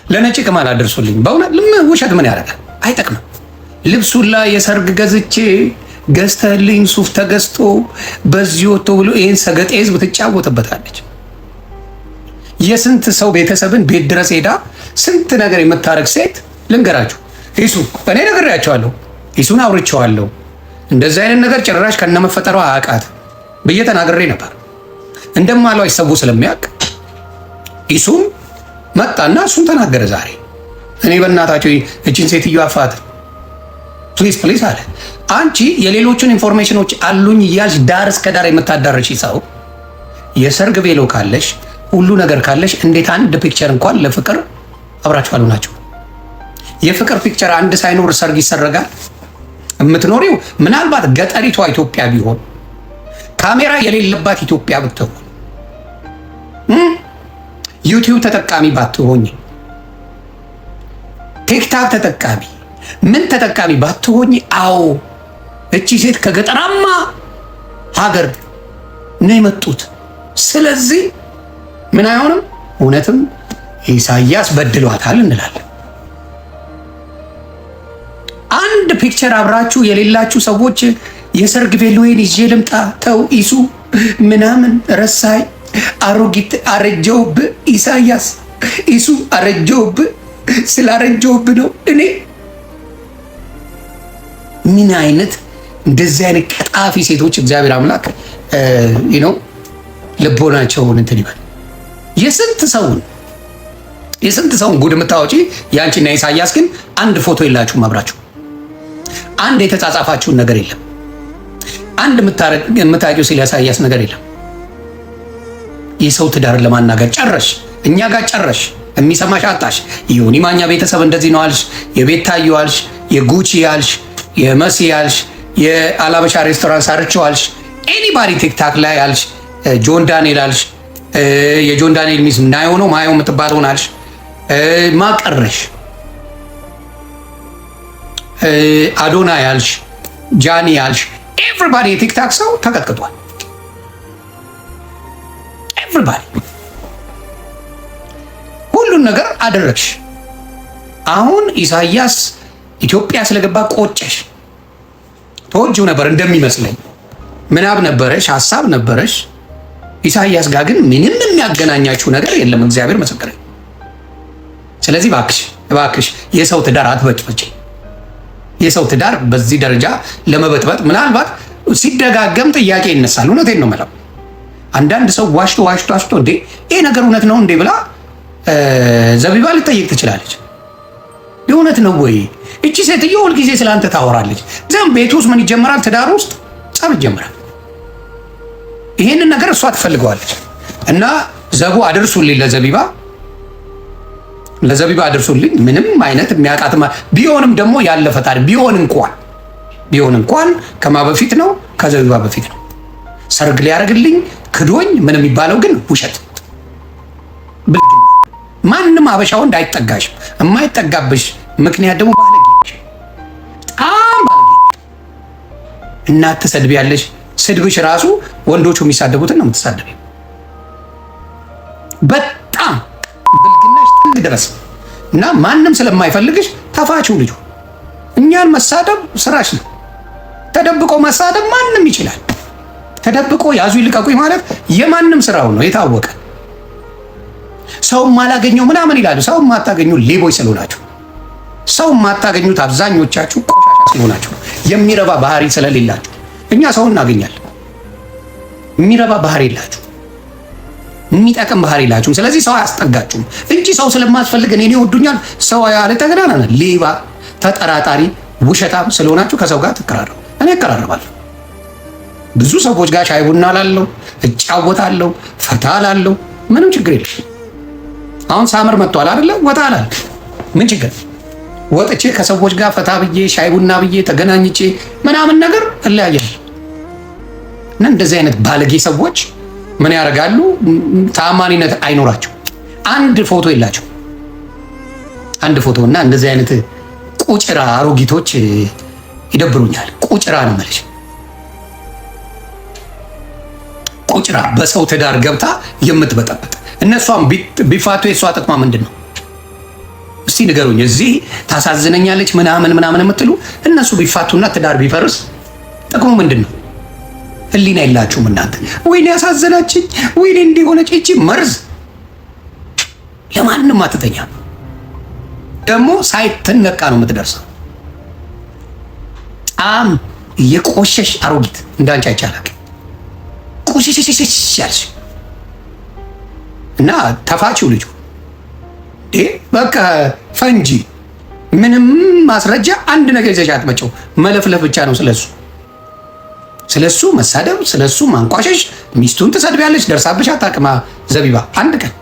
ለነጭ ቅማል አደርሱልኝ። በእውነት ውሸት ምን ያደርጋል? አይጠቅምም። ልብሱን ላይ የሰርግ ገዝቼ ገዝተህልኝ ሱፍ ተገዝቶ በዚህ ወጥቶ ብሎ ይህን ሰገጤ ህዝብ ትጫወትበታለች። የስንት ሰው ቤተሰብን ቤት ድረስ ሄዳ ስንት ነገር የምታረግ ሴት ልንገራችሁ። ይሱ እኔ ነግሬያቸዋለሁ፣ ይሱን አውርቼዋለሁ። እንደዚህ አይነት ነገር ጭራሽ ከነመፈጠሯ አያውቃት ብዬ ተናግሬ ነበር። እንደማለው አይሰቡ ስለሚያውቅ ይሱም መጣና እሱን ተናገረ ዛሬ። እኔ በእናታቸው እችን ሴትዮ አፋት ፕሊዝ ፕሊዝ አለ። አንቺ የሌሎችን ኢንፎርሜሽኖች አሉኝ እያልሽ ዳር እስከ ዳር የምታዳረሽ ሰው የሰርግ ቬሎ ካለሽ ሁሉ ነገር ካለሽ እንዴት አንድ ፒክቸር እንኳን ለፍቅር አብራችሁ አሉ ናቸው? የፍቅር ፒክቸር አንድ ሳይኖር ሰርግ ይሰረጋል? የምትኖሪው ምናልባት ገጠሪቷ ኢትዮጵያ ቢሆን ካሜራ የሌለባት ኢትዮጵያ ብትሆን ዩቲዩብ ተጠቃሚ ባትሆኝ ቲክታክ ተጠቃሚ ምን ተጠቃሚ ባትሆኝ፣ አዎ እቺ ሴት ከገጠራማ ሀገር ነው የመጡት። ስለዚህ ምን አይሆንም፣ እውነትም ኢሳያስ በድሏታል እንላለን። አንድ ፒክቸር አብራችሁ የሌላችሁ ሰዎች የሰርግ ቬሎዬን ይዤ ልምጣ፣ ተው ኢሱ ምናምን ረሳይ አሮጊት አረጀውብ ኢሳያስ ኢሱ አረጀውብ ስላረጀውብ ነው። እኔ ምን አይነት እንደዚህ አይነት ቀጣፊ ሴቶች እግዚአብሔር አምላክ ነው ልቦናቸውን እንትን ይበል። የስንት ሰውን ጉድ የምታወጪ ያንቺና ኢሳያስ ግን አንድ ፎቶ የላችሁም አብራችሁ። አንድ የተጻጻፋችሁን ነገር የለም። አንድ የምታውቂው ስለ ኢሳያስ ነገር የለም። የሰው ትዳርን ለማናገር ጨረሽ፣ እኛ ጋር ጨረሽ፣ የሚሰማሽ አጣሽ። ዮኒ ማኛ ቤተሰብ እንደዚህ ነው አልሽ፣ የቤታዮ አልሽ፣ የጉቺ አልሽ፣ የመሲ አልሽ፣ የአላበሻ ሬስቶራንት ሰርቸው አልሽ፣ ኤኒባዲ ቲክታክ ላይ አልሽ፣ ጆን ዳንኤል አልሽ፣ የጆን ዳንኤል ሚስ ናዮ ነው ማዮ የምትባለውን አልሽ፣ ማቀረሽ አዶና ያልሽ፣ ጃኒ ያልሽ፣ ኤቭሪባዲ የቲክታክ ሰው ተቀጥቅጧል። ኤቭሪባዲ ሁሉን ነገር አደረግሽ። አሁን ኢሳያስ ኢትዮጵያ ስለገባ ቆጨሽ። ተወጂው ነበር እንደሚመስለኝ፣ ምናብ ነበረሽ፣ ሀሳብ ነበረሽ። ኢሳያስ ጋር ግን ምንም የሚያገናኛችሁ ነገር የለም። እግዚአብሔር መሰከረ። ስለዚህ እባክሽ የሰው ትዳር አትበጭበጭ። የሰው ትዳር በዚህ ደረጃ ለመበጥበጥ ምናልባት ሲደጋገም ጥያቄ ይነሳል። እውነቴን ነው የምለው። አንዳንድ ሰው ዋሽቶ እንዴ ይሄ ነገር እውነት ነው እንዴ ብላ ዘቢባ ልጠይቅ ትችላለች። የእውነት ነው ወይ? እቺ ሴትዮ ሁልጊዜ ስለአንተ ታወራለች። ዘም ቤት ውስጥ ምን ይጀምራል? ትዳር ውስጥ ጸብ ይጀምራል። ይሄንን ነገር እሷ ትፈልገዋለች። እና ዘቡ አድርሱልኝ ለዘቢባ አድርሱልኝ። ምንም አይነት የሚያውቃት ቢሆንም ደግሞ ያለፈ ታሪክ ቢሆን እንኳን ከማ በፊት ነው? ከዘቢባ በፊት ነው። ሰርግ ሊያደርግልኝ ክዶኝ ምን የሚባለው ግን ውሸት። ማንም አበሻው እንዳይጠጋሽ የማይጠጋብሽ ምክንያት ደግሞ ባለጌ በጣም ባለጌ። እናት ትሰድቢያለሽ። ስድብሽ ራሱ ወንዶቹ የሚሳደቡትን ነው የምትሳደቢ። በጣም ብልግናሽ ጥግ ድረስ እና ማንም ስለማይፈልግሽ ተፋችው ልጁ። እኛን መሳደብ ስራሽ ነው። ተደብቆ መሳደብ ማንም ይችላል። ተደብቆ ያዙ ይልቀቁኝ ማለት የማንም ስራው ነው፣ የታወቀ። ሰው ማላገኘው ምናምን ይላሉ። ሰው ማታገኙ ሌቦች ስለሆናችሁ፣ ሰው ማታገኙት አብዛኞቻችሁ ቆሻሻ ስለሆናችሁ፣ የሚረባ ባህሪ ስለሌላችሁ። እኛ ሰው እናገኛለን። የሚረባ ባህሪ የላችሁ፣ የሚጠቅም ባህሪ የላችሁም። ስለዚህ ሰው አያስጠጋችሁም እንጂ ሰው ስለማትፈልግ እኔ ይወዱኛል ሰው ያለ ተገናና ሌባ፣ ተጠራጣሪ፣ ውሸታም ስለሆናችሁ ከሰው ጋር ትቀራረቡ። እኔ እቀራረባለሁ ብዙ ሰዎች ጋር ሻይ ቡና ላለው እጫወታለሁ፣ ፈታ ላለው፣ ምንም ችግር የለም። አሁን ሳመር መጥቷል አይደለ? ወጣ አላል ምን ችግር? ወጥቼ ከሰዎች ጋር ፈታ ብዬ ሻይ ቡና ብዬ ተገናኝቼ ምናምን ነገር እለያያለሁ። እና እንደዚህ አይነት ባለጌ ሰዎች ምን ያደርጋሉ? ታማኒነት አይኖራቸው። አንድ ፎቶ የላቸው፣ አንድ ፎቶ። እና እንደዚህ አይነት ቁጭራ አሮጊቶች ይደብሩኛል። ቁጭራ ነው ማለት ቁጭራ በሰው ትዳር ገብታ የምትበጠበጥ። እነሷም ቢፋቱ የሷ ጥቅማ ምንድን ነው? እስቲ ንገሩኝ። እዚህ ታሳዝነኛለች ምናምን የምትሉ እነሱ ቢፋቱና ትዳር ቢፈርስ ጥቅሙ ምንድን ነው? ህሊና የላችሁም እናንተ። ወይኔ ያሳዘናችኝ፣ ወይኔ እንዲሆነች። እቺ መርዝ ለማንም አትተኛ። ደግሞ ሳይትነቃ ነው የምትደርሰው። በጣም የቆሸሽ አሮጊት እንዳንቺ አይቻላል። ቆሸሽ ያልሽ እና ተፋቺው ልጁ በቃ ፈንጂ ምንም ማስረጃ አንድ ነገር ይዘሽ አትመጪው። መለፍለፍ ብቻ ነው ስለሱ መሳደብ፣ ስለሱ ማንቋሸሽ። ሚስቱን ትሰድቢያለሽ፣ ደርሳብሽ አታውቅም። ዘቢባ አንድ ቀን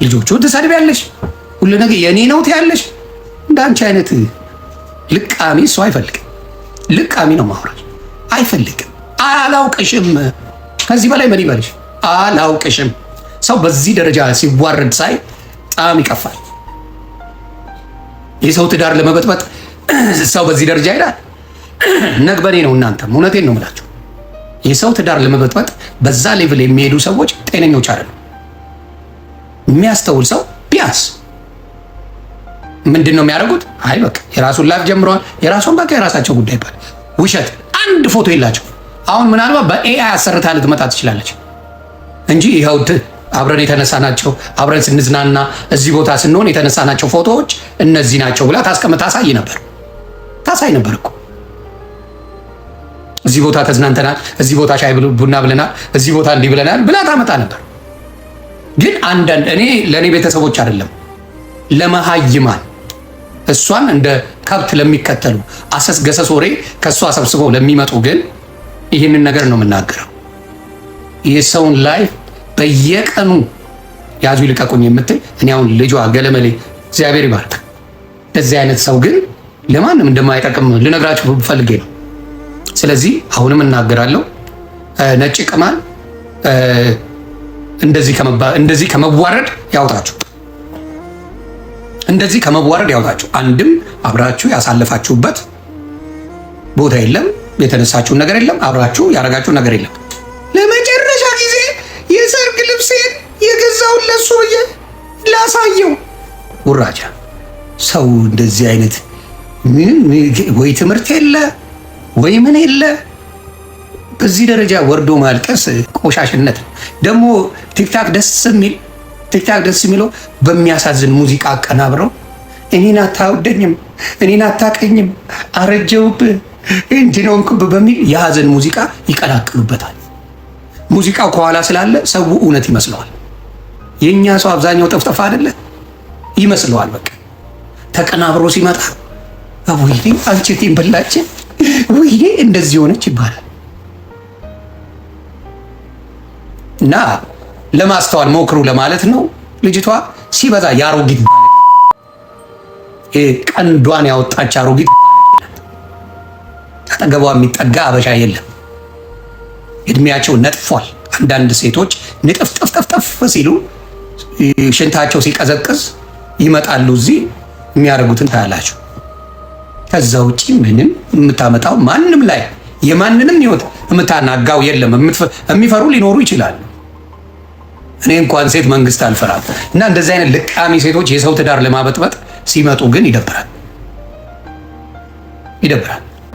ልጆቹን ትሰድቢያለሽ፣ ሁሉ ነገር የኔ ነው ትያለሽ። እንዳንቺ አይነት ልቃሚ እሱ አይፈልግም። ልቃሚ ነው ማውራት አይፈልግም። አላውቅሽም። ከዚህ በላይ ምን ይበልሽ? አላውቅሽም። ሰው በዚህ ደረጃ ሲዋረድ ሳይ በጣም ይቀፋል። የሰው ትዳር ለመበጥበጥ ሰው በዚህ ደረጃ ይላል። ነግበኔ ነው። እናንተም እውነቴን ነው የምላችሁ። የሰው ትዳር ለመበጥበጥ በዛ ሌቭል የሚሄዱ ሰዎች ጤነኞች አይደሉም። የሚያስተውል ሰው ቢያንስ ምንድን ነው የሚያደርጉት? አይ በቃ የራሱን ላይፍ ጀምረዋል። የራሱን በቃ የራሳቸው ጉዳይ ይባል። ውሸት አንድ ፎቶ የላቸው። አሁን ምናልባት በኤአይ አሰርታ ልትመጣ ትችላለች እንጂ ይኸው አብረን የተነሳናቸው አብረን ስንዝናና እዚህ ቦታ ስንሆን የተነሳናቸው ፎቶዎች እነዚህ ናቸው ብላ ታሳይ ነበር እኮ። እዚህ ቦታ ተዝናንተናል፣ እዚህ ቦታ ሻይ ቡና ብለናል፣ እዚህ ቦታ እንዲህ ብለናል ብላ ታመጣ ነበር። ግን አንዳንድ ለእኔ ቤተሰቦች አይደለም ለመሃይማን እሷን እንደ ከብት ለሚከተሉ አሰስ ገሰስ ወሬ ከእሷ ሰብስበው ለሚመጡ ግን ይህንን ነገር ነው የምናገረው። የሰውን ላይፍ በየቀኑ ያዙ ይልቀቁኝ የምትል እኔ አሁን ልጇ ገለመሌ እግዚአብሔር ይባርክ። እንደዚህ አይነት ሰው ግን ለማንም እንደማይጠቅም ልነግራችሁ ፈልጌ ነው። ስለዚህ አሁንም እናገራለሁ፣ ነጭ ቅማል እንደዚህ ከመዋረድ ያውጣችሁ። እንደዚህ ከመዋረድ ያውጣችሁ። አንድም አብራችሁ ያሳለፋችሁበት ቦታ የለም፣ የተነሳችሁን ነገር የለም፣ አብራችሁ ያረጋችሁ ነገር የለም። ለመጨረሻ ጊዜ የሰርግ ልብሴን የገዛውን ለሱ ብዬ ላሳየው። ውራጃ ሰው እንደዚህ አይነት ወይ ትምህርት የለ ወይ ምን የለ። በዚህ ደረጃ ወርዶ ማልቀስ ቆሻሽነት ነው። ደግሞ ቲክታክ ደስ የሚለው በሚያሳዝን ሙዚቃ አቀናብረው እኔን አታውደኝም፣ እኔን አታቀኝም፣ አረጀውብህ እንዲህ ነው በሚል የሀዘን ሙዚቃ ይቀላቅሉበታል። ሙዚቃው ከኋላ ስላለ ሰው እውነት ይመስለዋል። የእኛ ሰው አብዛኛው ጠፍጠፋ አይደለ ይመስለዋል። በቃ ተቀናብሮ ሲመጣ ወይኔ አንቺቴን በላችን፣ ወይኔ እንደዚህ ሆነች ይባላል። እና ለማስተዋል ሞክሩ ለማለት ነው። ልጅቷ ሲበዛ የአሮጊት ቀንዷን ያወጣች አሮጊት፣ አጠገቧ የሚጠጋ አበሻ የለም። እድሜያቸው ነጥፏል። አንዳንድ ሴቶች ንጥፍጥፍጥፍ ሲሉ ሽንታቸው ሲቀዘቅዝ ይመጣሉ። እዚህ የሚያደርጉትን ታያላችሁ። ከዛ ውጪ ምንም የምታመጣው ማንም ላይ የማንንም ህይወት የምታናጋው የለም። የሚፈሩ ሊኖሩ ይችላሉ። እኔ እንኳን ሴት መንግስት አልፈራም። እና እንደዚህ አይነት ልቃሚ ሴቶች የሰው ትዳር ለማበጥበጥ ሲመጡ ግን ይደብራል።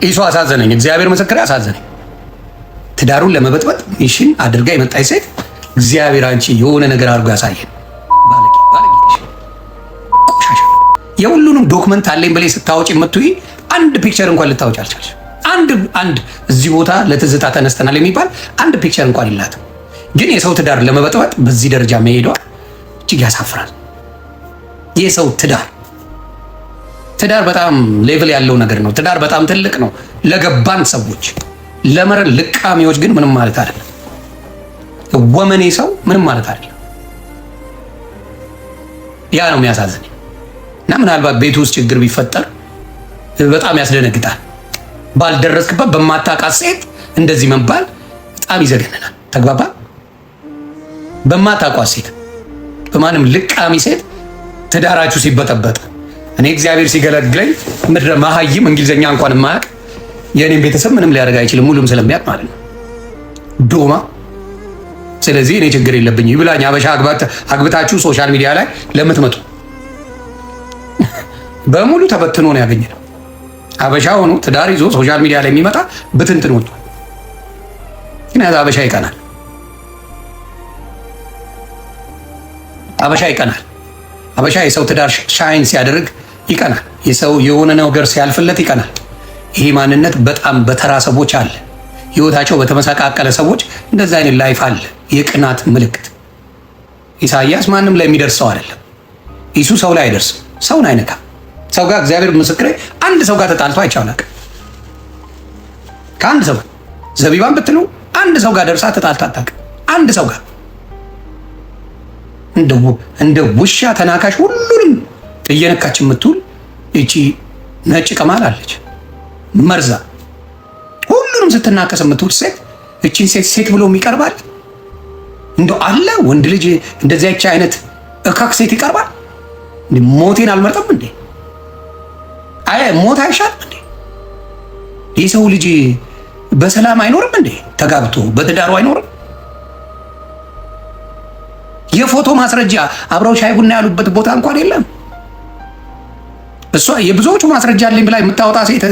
ይሷ አሳዘነኝ። እግዚአብሔር ምስክር አሳዘነኝ። ትዳሩን ለመበጥበጥ ሚሽን አድርጋ የመጣች ሴት እግዚአብሔር አንቺ የሆነ ነገር አድርጎ ያሳየን። የሁሉንም ዶክመንት አለኝ ብለሽ ስታወጪ የምትይ አንድ ፒክቸር እንኳን ልታወጪ አልቻልሽ። አንድ እዚህ ቦታ ለትዝታ ተነስተናል የሚባል አንድ ፒክቸር እንኳን የላትም። ግን የሰው ትዳር ለመበጥበጥ በዚህ ደረጃ መሄዷ እጅግ ያሳፍራል። የሰው ትዳር በጣም ሌቭል ያለው ነገር ነው። ትዳር በጣም ትልቅ ነው ለገባን ሰዎች። ለመረን ልቃሚዎች ግን ምንም ማለት አይደለም። ወመኔ ሰው ምንም ማለት አይደለም። ያ ነው የሚያሳዝነኝ። እና ምናልባት ቤት ውስጥ ችግር ቢፈጠር በጣም ያስደነግጣል። ባልደረስክበት በማታውቃት ሴት እንደዚህ መባል በጣም ይዘገንናል። ተግባባ? በማታውቋት ሴት፣ በማንም ልቃሚ ሴት ትዳራችሁ ሲበጠበጥ እኔ እግዚአብሔር ሲገለግለኝ ምድረ መሀይም እንግሊዝኛ እንኳን የማያውቅ የእኔም ቤተሰብ ምንም ሊያደርግ አይችልም፣ ሁሉም ስለሚያውቅ ማለት ነው ዶማ። ስለዚህ እኔ ችግር የለብኝ ይብላኝ። አበሻ አግብታችሁ ሶሻል ሚዲያ ላይ ለምትመጡ በሙሉ ተበትኖ ነው ያገኘነው። አበሻ ሆኖ ትዳር ይዞ ሶሻል ሚዲያ ላይ የሚመጣ ብትንትን ወጥቷል። ግን አበሻ ይቀናል። አበሻ ይቀናል። አበሻ የሰው ትዳር ሻይን ሲያደርግ ይቀናል። የሰው የሆነ ነገር ሲያልፍለት ይቀናል። ይሄ ማንነት በጣም በተራ ሰዎች አለ። ህይወታቸው በተመሰቃቀለ ሰዎች እንደዛ አይነት ላይፍ አለ። የቅናት ምልክት። ኢሳያስ ማንም ላይ የሚደርሰው አይደለም። ኢሱ ሰው ላይ አይደርስም። ሰውን አይነካም። ሰው ጋር እግዚአብሔር ምስክሬ፣ አንድ ሰው ጋር ተጣልቶ አይቻላል። ከአንድ ሰው ዘቢባን ብትሉ አንድ ሰው ጋር ደርሳ ተጣልታ አታውቅም። አንድ ሰው ጋር እንደ ውሻ ተናካሽ ሁሉንም እየነካች የምትውል እቺ ነጭ ቅማል አለች። መርዛ ሁሉንም ስትናከስ የምትውል ሴት እቺን ሴት ብሎ የሚቀርባል እንደው አለ? ወንድ ልጅ እንደዚያች አይነት እካክ ሴት ይቀርባል? ሞቴን አልመርጥም እንዴ? አይ ሞት አይሻልም እንዴ? የሰው ልጅ በሰላም አይኖርም እንዴ? ተጋብቶ በትዳሩ አይኖርም? የፎቶ ማስረጃ አብረው ሻይ ቡና ያሉበት ቦታ እንኳን የለም። እሷ የብዙዎቹ ማስረጃ አለኝ ብላ የምታወጣ ሴት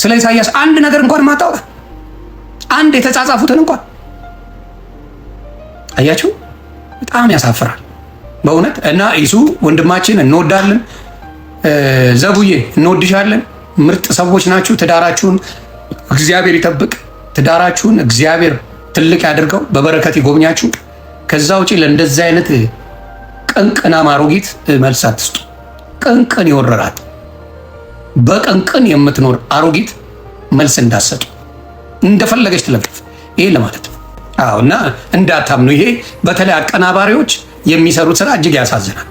ስለ ኢሳያስ አንድ ነገር እንኳን ማታወጣ፣ አንድ የተጻጻፉትን እንኳን አያችሁ። በጣም ያሳፍራል በእውነት። እና ኢሱ ወንድማችን እንወዳለን፣ ዘቡዬ እንወድሻለን። ምርጥ ሰዎች ናችሁ። ትዳራችሁን እግዚአብሔር ይጠብቅ። ትዳራችሁን እግዚአብሔር ትልቅ ያድርገው፣ በበረከት ይጎብኛችሁ። ከዛ ውጪ ለእንደዚህ አይነት ቅንቅና አሮጊት መልስ አትስጡ። ቅንቅን ይወረራል። በቅንቅን የምትኖር አሮጊት መልስ እንዳሰጡ፣ እንደፈለገች ትለፍልፍ። ይሄ ለማለት ነው። አዎ። እና እንዳታምኑ። ይሄ በተለይ አቀናባሪዎች የሚሰሩት ስራ እጅግ ያሳዝናል።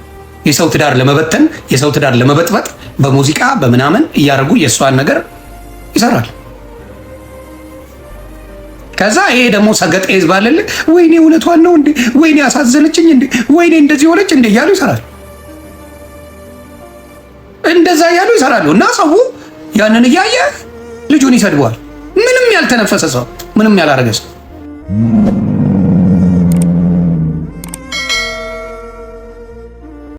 የሰው ትዳር ለመበተን፣ የሰው ትዳር ለመበጥበጥ በሙዚቃ በምናምን እያደረጉ የእሷን ነገር ይሰራል። ከዛ ይሄ ደግሞ ሰገጤ ይዝባልል። ወይኔ እውነቷን ነው እንዴ? ወይኔ ያሳዘነችኝ እንዴ? ወይኔ እንደዚህ ሆነች እንዴ? እያሉ ይሰራሉ። እንደዛ እያሉ ይሰራሉ። እና ሰው ያንን እያየ ልጁን ይሰድበዋል። ምንም ያልተነፈሰ ሰው፣ ምንም ያላረገ ሰው